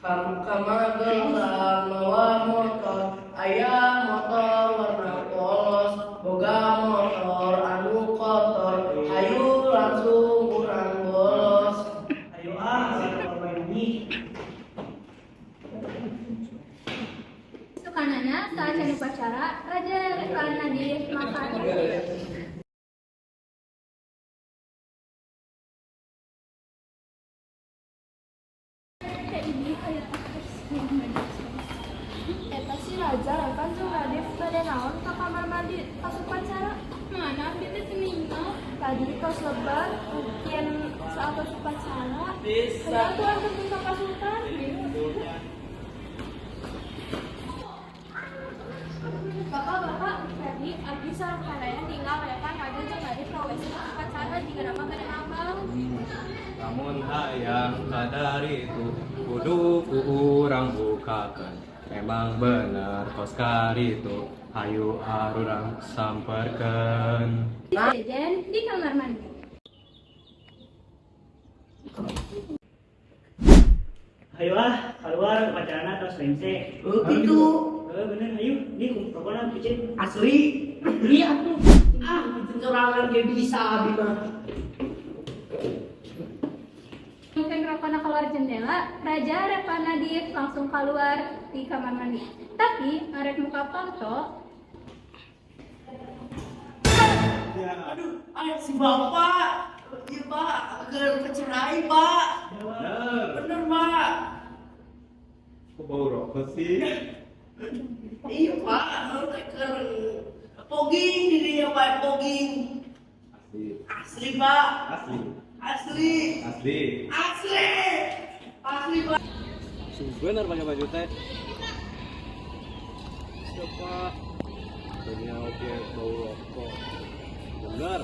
Kamagelang mawa motor, aya motor warna polos, boga motor anu kotor, hayu langsung urang bolos. Ayo saya ini. Sukanana saat can upacara Raja Rekan Nadif makan. Eta si Raja Rekan jeung Nadif bade naon ka kamar mandi pas upacara? Mana bete teningal. Tadi pas lebar, mungkin saat pas upacara. Bisa. Kenapa harus minta pasukan? Bapak, tadi abdi sareng karaya tinggal Rekan Raja jeung Nadif ka WC upacara jika nama bade abang. Namun hayang kadari itu kudu ku urang bukakan. Memang bener kos kari itu hayu arurang samperken. Jajan di kamar mandi. Ayo keluar upacara terus lense. Oh gitu. Bener ayo, ini kumpulkan kucing. Asli. Iya tuh. Pencurangan kayak bisa abi mah. Mungkin rokona keluar jendela, Raja Rekan Nadif langsung keluar di kamar mandi. Tapi arek muka panto. Aduh, ayo si bapak. Iya pak, agar kecerai pak. Bener pak. Kok bau rokok sih? Iya pak, teker pogging dirinya pak, pogging. Asli. Asli pak. Asli. Asli. Asli. Asli. Asli pak. Bener pakai baju teh. Siapa? Punya oke bau rokok. Bener.